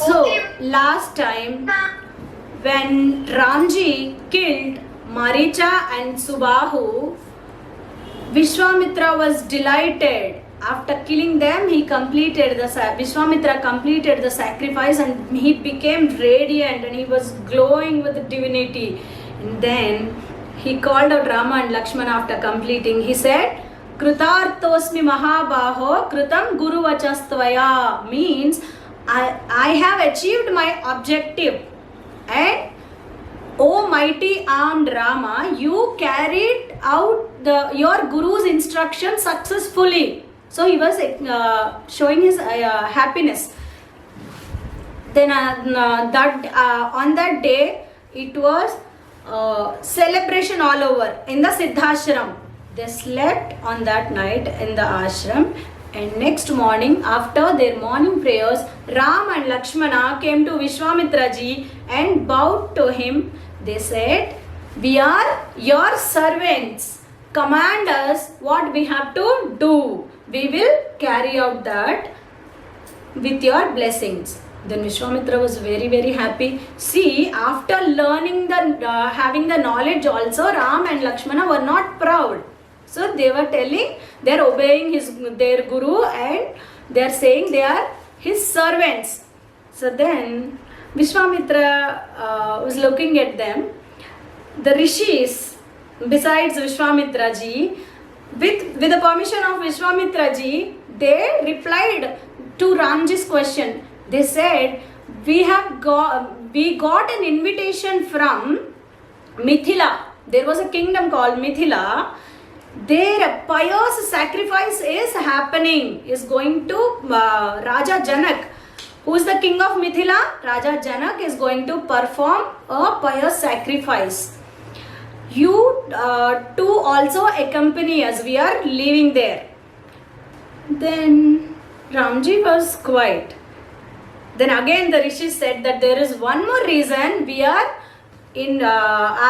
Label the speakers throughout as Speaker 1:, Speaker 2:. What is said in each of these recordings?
Speaker 1: So, last time when Ramji killed Maricha and Subahu, Vishwamitra was delighted. After killing them, Vishwamitra completed the sacrifice and he became radiant and he was glowing with divinity. And then he called out Rama and Lakshmana after completing. He said, Krutartosmi Mahabaho Krutam Guru Vachastvaya, means I have achieved my objective. And O mighty armed Rama, you carried out your Guru's instruction successfully. So he was showing his happiness. Then on that day, it was celebration all over in the Siddhashram. They slept on that night in the ashram, and next morning after their morning prayers, Ram and Lakshmana came to Vishwamitra ji and bowed to him. They said, "We are your servants. Command us what we have to do. We will carry out that with your blessings." Then Vishwamitra was very, very happy. See, after learning having the knowledge also, Ram and Lakshmana were not proud. So they were telling, they are obeying their guru and they are saying they are his servants. So then Vishwamitra was looking at them. The rishis, besides Vishwamitra ji, with the permission of Vishwamitra ji, they replied to Ramji's question. They said, we got an invitation from Mithila. There was a kingdom called Mithila. Their pious sacrifice is happening, is going to Raja Janak. Who is the king of Mithila? Raja Janak is going to perform a pious sacrifice. You two also accompany us. We are leaving there. Then Ramji was quiet. Then again the rishi said that there is one more reason we are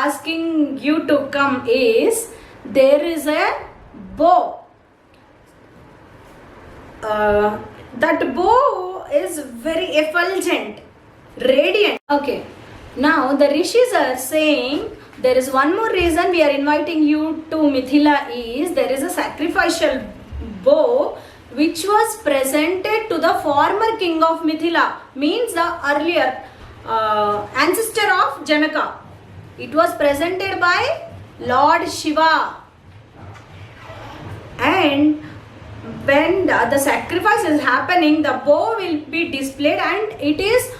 Speaker 1: asking you to come is there is a bow. That bow is very effulgent, radiant. Okay. Now the rishis are saying there is one more reason we are inviting you to Mithila is there is a sacrificial bow which was presented to the former king of Mithila, means the earlier ancestor of Janaka. It was presented by Lord Shiva. And when the sacrifice is happening, the bow will be displayed and it is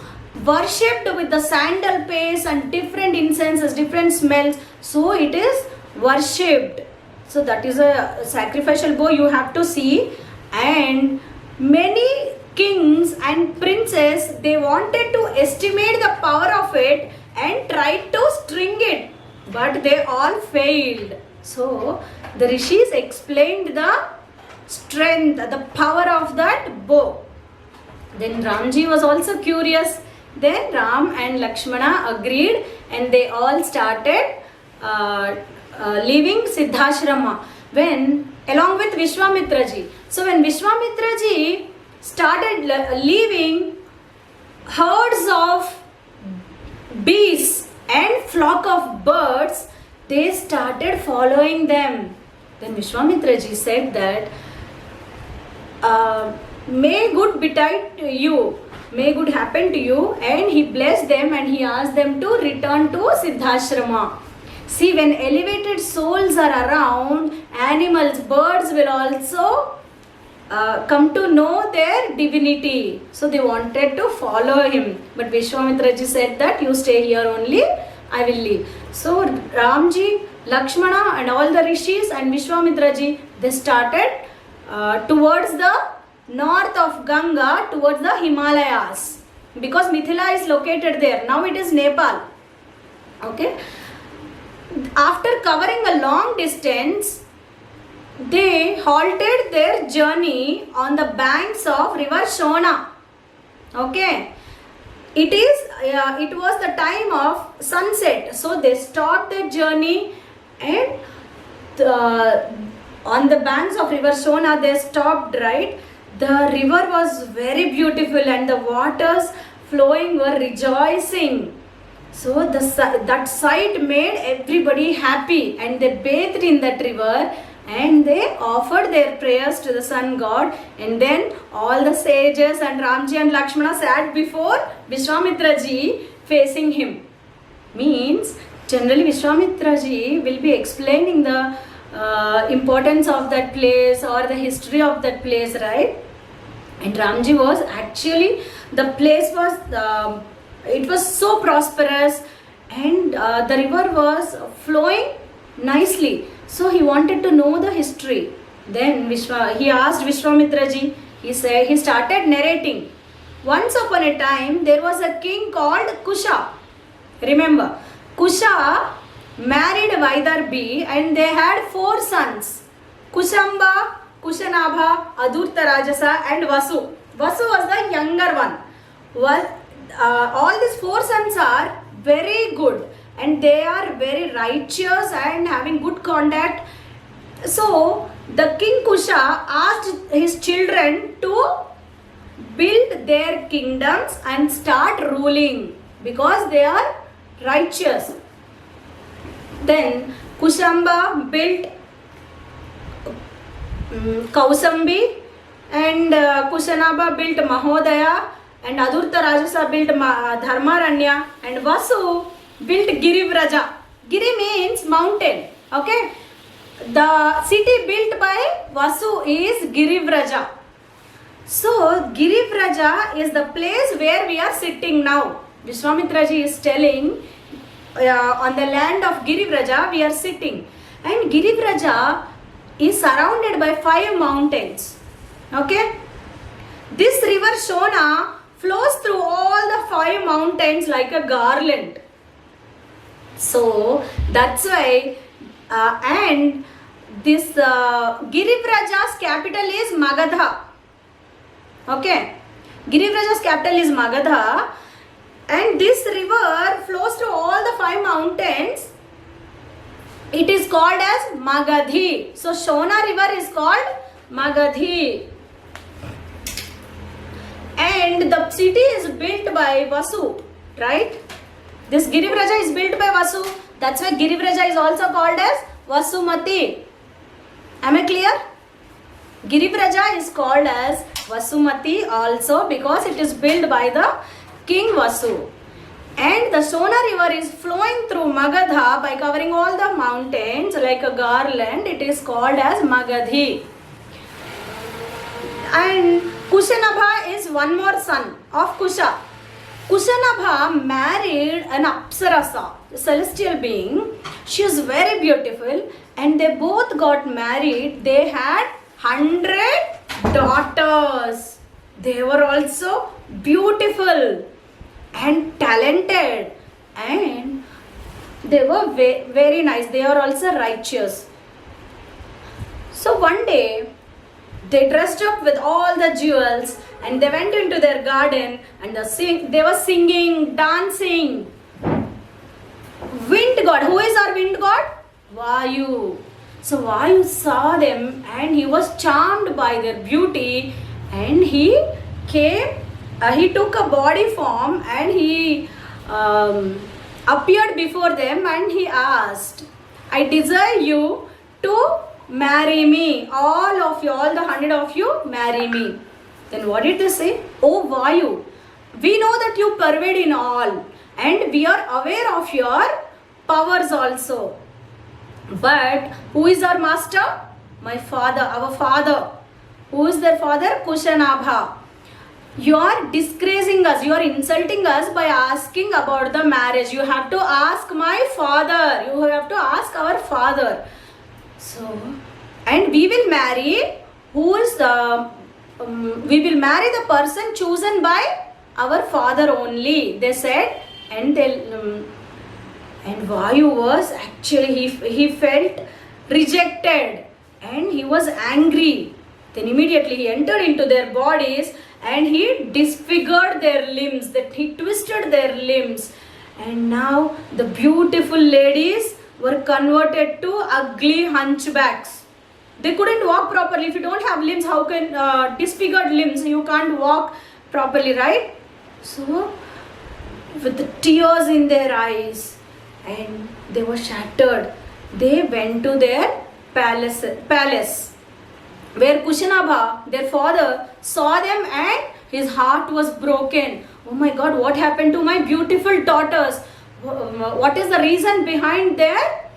Speaker 1: worshipped with the sandal paste and different incenses, different smells. So it is worshipped. So that is a sacrificial bow you have to see. And many kings and princes, they wanted to estimate the power of it and tried to string it, but they all failed. So the rishis explained the strength, the power of that bow. Then Ramji was also curious. Then Ram and Lakshmana agreed and they all started leaving Siddhashrama along with Vishwamitra ji. So when Vishwamitra ji started leaving, herds of bees and flock of birds, they started following them. Then Vishwamitra ji said that may good betide to you, may good happen to you, and he blessed them and he asked them to return to Siddhashrama. See, when elevated souls are around, animals, birds will also come to know their divinity. So they wanted to follow him. But Vishwamitra ji said that you stay here only, I will leave. So Ramji, Lakshmana and all the rishis and Vishwamitra ji, they started towards the north of Ganga, towards the Himalayas. Because Mithila is located there. Now it is Nepal. Okay. After covering a long distance, they halted their journey on the banks of river Shona. Okay. It was the time of sunset. So they stopped their journey and on the banks of river Shona they stopped, right? The river was very beautiful and the waters flowing were rejoicing. So that sight made everybody happy, and they bathed in that river and they offered their prayers to the sun god. And then all the sages and Ramji and Lakshmana sat before Vishwamitra ji facing him. Means generally Vishwamitra ji will be explaining the importance of that place or the history of that place, right? And Ramji was actually, the place was it was so prosperous, and the river was flowing nicely. So he wanted to know the history. Then he asked Vishwamitra ji. He started narrating. Once upon a time, there was a king called Kusha. Remember, Kusha married Vaidarbhi and they had 4 sons. Kushamba, Kushanabha, Adurta Rajasa and Vasu. Vasu was the younger one. All these 4 sons are very good and they are very righteous and having good conduct. So the king Kusha asked his children to build their kingdoms and start ruling because they are righteous. Then Kushamba built Kausambi, and Kushanaba built Mahodaya, and Adurta Rajasa built Dharmaranya, and Vasu built Girivraja. Giri means mountain. Okay. The city built by Vasu is Girivraja. So Girivraja is the place where we are sitting now. Vishwamitra ji is telling, on the land of Girivraja we are sitting, and Girivraja is surrounded by 5 mountains. Okay. This river Shona flows through all the 5 mountains like a garland. So that's why and this Girivraja's capital is Magadha. Okay. Girivraja's capital is Magadha, and this river flows through all the 5 mountains. It is called as Magadhi. So Shona river is called Magadhi. And the city is built by Vasu, right? This Girivraja is built by Vasu. That's why Girivraja is also called as Vasumati. Am I clear? Girivraja is called as Vasumati also because it is built by the King Vasu. And the Shona river is flowing through Magadha by covering all the mountains like a garland. It is called as Magadhi. And Kushanabha is one more son of Kusha. Kushanabha married an Apsarasa, a celestial being. She is very beautiful and they both got married. They had 100 daughters. They were also beautiful and talented, and they were very nice. They are also righteous. So one day they dressed up with all the jewels and they went into their garden and they were singing, dancing. Wind god. Who is our wind god? Vayu. So Vayu saw them and he was charmed by their beauty, and he came. He took a body form and he appeared before them and he asked, I desire you to marry me. All the 100 of you, marry me. Then what did they say? Oh Vayu, we know that you pervade in all and we are aware of your powers also. But who is our master? My father, our father. Who is their father? Kushanabha. You are disgracing us, you are insulting us by asking about the marriage. You have to ask my father. You have to ask our father. So, and we will marry we will marry the person chosen by our father only, they said. And and Vayu was actually, he felt rejected and he was angry. Then immediately he entered into their bodies and he disfigured their limbs, that he twisted their limbs. And now the beautiful ladies were converted to ugly hunchbacks. They couldn't walk properly. If you don't have limbs, how can disfigured limbs? You can't walk properly, right? So, with the tears in their eyes, and they were shattered, they went to their palace where Kushanabha, their father, saw them and his heart was broken. Oh my God, what happened to my beautiful daughters? What is the reason behind their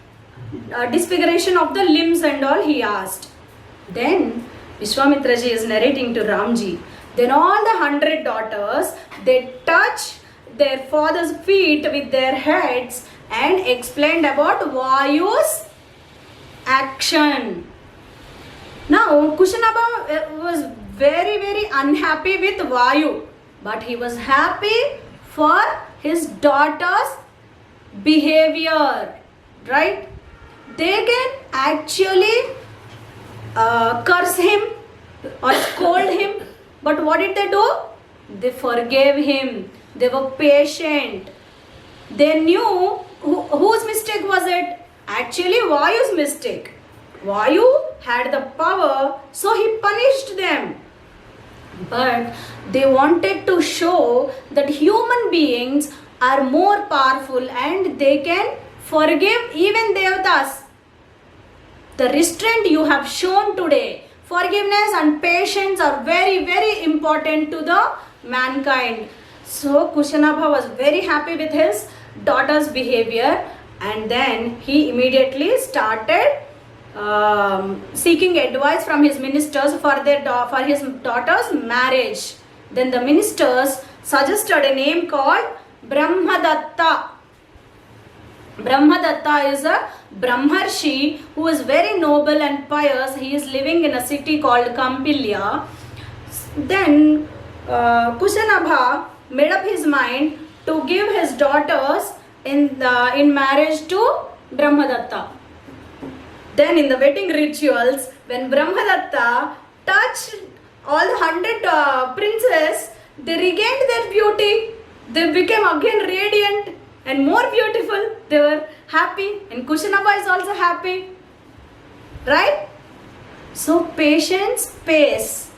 Speaker 1: disfiguration of the limbs and all, he asked. Then Vishwamitraji is narrating to Ramji. Then all the 100 daughters, they touch their father's feet with their heads and explained about Vayu's action. Now Kushanabha was very unhappy with Vayu, but he was happy for his daughter's behavior, right? They can actually curse him or scold him, but what did they do? They forgave him. They were patient. They knew whose mistake was it? Actually Vayu's mistake. Vayu had the power, so he punished them. But they wanted to show that human beings are more powerful and they can forgive even Devatas. The restraint you have shown today, forgiveness and patience are very important to the mankind. So Kushanabha was very happy with his daughter's behavior, and then he immediately started seeking advice from his ministers for his daughter's marriage. Then the ministers suggested a name called Brahmadatta. Brahmadatta is a Brahmarshi who is very noble and pious. He is living in a city called Kampilya. Then Kushanabha made up his mind to give his daughters in marriage to Brahmadatta. Then in the wedding rituals, when Brahmadatta touched all the 100 princes, they regained their beauty. They became again radiant and more beautiful. They were happy, and Kushanabha is also happy, right? So patience pays,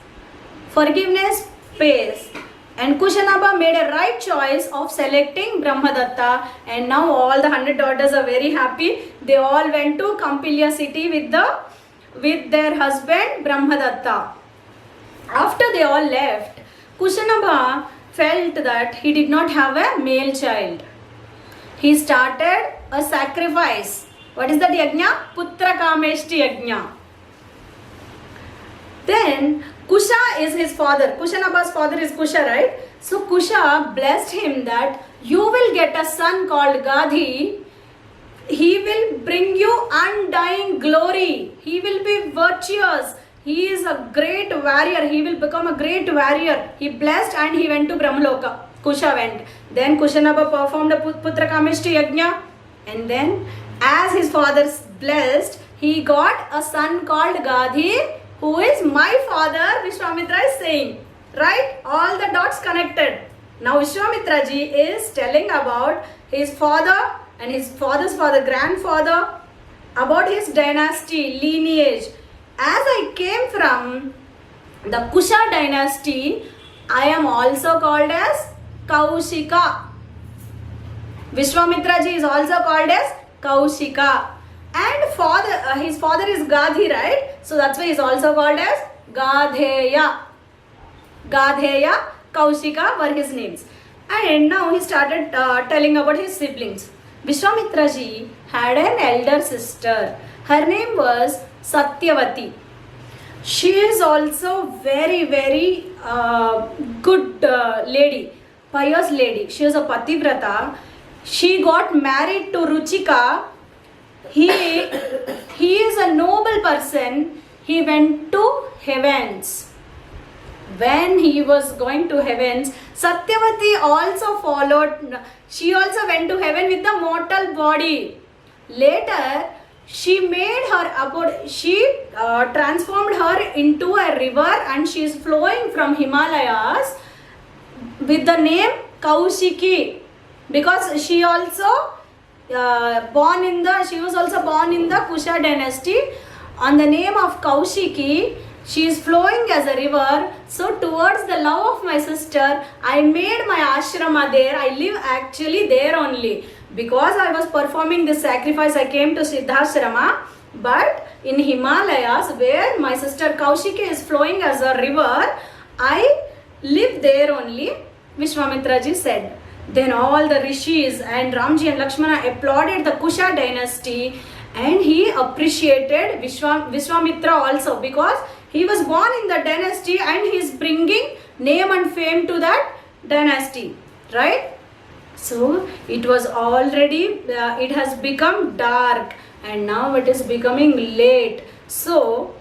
Speaker 1: forgiveness pays, and Kushanabha made a right choice of selecting Brahmadatta, and now all the 100 daughters are very happy. They all went to Kampilya city with their husband Brahmadatta. After they all left, Kushanabha felt that he did not have a male child. He started a sacrifice. What is that yajna? Putra Kameshti yajna. Then Kusha is his father. Kushanabha's father is Kusha, right? So Kusha blessed him that you will get a son called Gadhi. He will bring you undying glory. He will be virtuous. He is a great warrior. He will become a great warrior. He blessed and he went to Brahmaloka. Kusha went. Then Kushanabha performed a Putra Kameshti yajna. And then as his father blessed, he got a son called Gadhi, who is my father, Vishwamitra is saying. Right? All the dots connected. Now Vishwamitra ji is telling about his father and his father's father, grandfather, about his dynasty, lineage. As I came from the Kusha dynasty, I am also called as Kaushika. Vishwamitra ji is also called as Kaushika. And his father is Gadhi, right? So that's why he is also called as Gadheya. Gadheya, Kaushika were his names. And now he started telling about his siblings. Vishwamitra ji had an elder sister. Her name was Satyavati. She is also very good lady, pious lady. She is a Pativrata. She got married to Ruchika. He is a noble person. He went to heavens. When he was going to heavens, Satyavati also followed. She also went to heaven with the mortal body. Later, she transformed her into a river, and she is flowing from Himalayas with the name Kaushiki, because she was also born in the Kusha dynasty. On the name of Kaushiki, She is flowing as a river. So towards the love of my sister, I made my ashrama there. I live actually there only. Because I was performing this sacrifice, I came to Siddhashrama. But in Himalayas, where my sister Kaushiki is flowing as a river, I live there only, Vishwamitra ji said. Then all the rishis and Ramji and Lakshmana applauded the Kusha dynasty, and he appreciated Vishwamitra also, because he was born in the dynasty and he is bringing name and fame to that dynasty, right? So it was already, it has become dark and now it is becoming late. So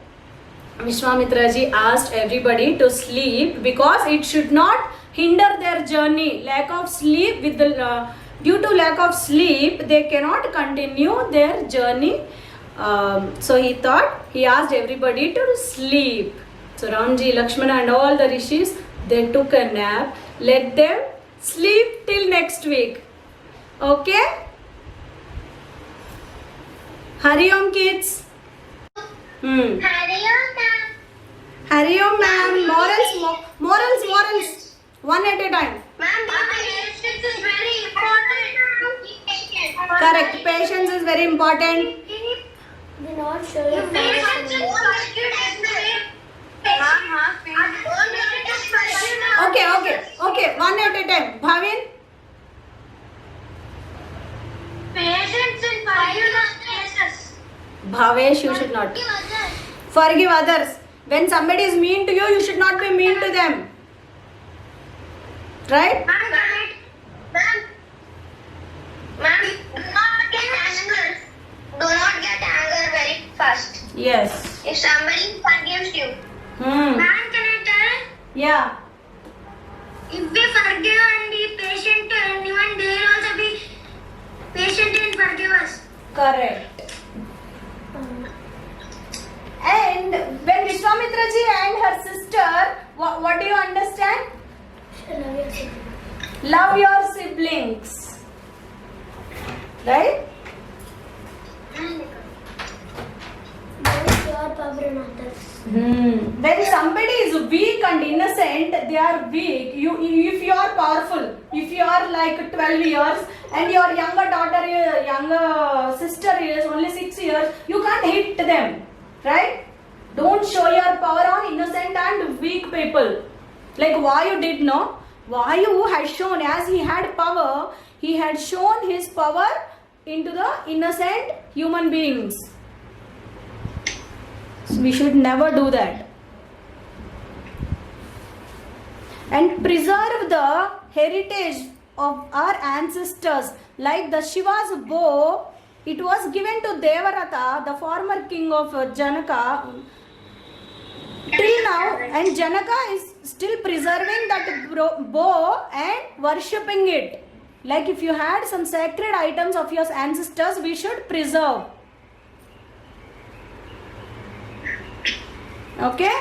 Speaker 1: Vishwamitra ji asked everybody to sleep because it should not hinder their journey. Lack of sleep, due to lack of sleep, they cannot continue their journey. So he asked everybody to sleep. So Ramji, Lakshmana and all the rishis, they took a nap. Let them sleep till next week. Okay? Hari Om kids.
Speaker 2: Hari Om, ma'am.
Speaker 1: Hari Om ma'am. Morals. One at a time.
Speaker 2: Ma'am, patience is very important.
Speaker 1: Correct. Patience is very important.
Speaker 3: We're not sure if
Speaker 2: Patience is
Speaker 1: Okay. One at a time. Bhavin.
Speaker 2: Patience in forgiveness.
Speaker 1: Bhavesh, you should not. Forgive others. When somebody is mean to you, you should not be mean to them. Right?
Speaker 2: Ma'am, do not get anger. Do not get anger very fast.
Speaker 1: Yes.
Speaker 2: If somebody forgives you.
Speaker 1: Hmm.
Speaker 2: Ma'am, can I tell?
Speaker 1: Yeah.
Speaker 2: If we forgive and be patient to anyone, they will also be patient and forgive us.
Speaker 1: Correct. And when Vishwamitra ji and her sister, what do you understand? Love your siblings. Right?
Speaker 3: your power in others.
Speaker 1: When somebody is weak and innocent, they are weak. If you are powerful, if you are like 12 years and your younger sister is only 6 years, you can't hit them, right? Don't show your power on innocent and weak people. Like Vayu did, no? Vayu had shown, as he had power, he had shown his power into the innocent human beings. So we should never do that. And preserve the heritage of our ancestors. Like the Shiva's bow, it was given to Devarata, the former king of Janaka, till now, and Janaka is still preserving that bow and worshipping it. Like if you had some sacred items of your ancestors, we should preserve. Okay?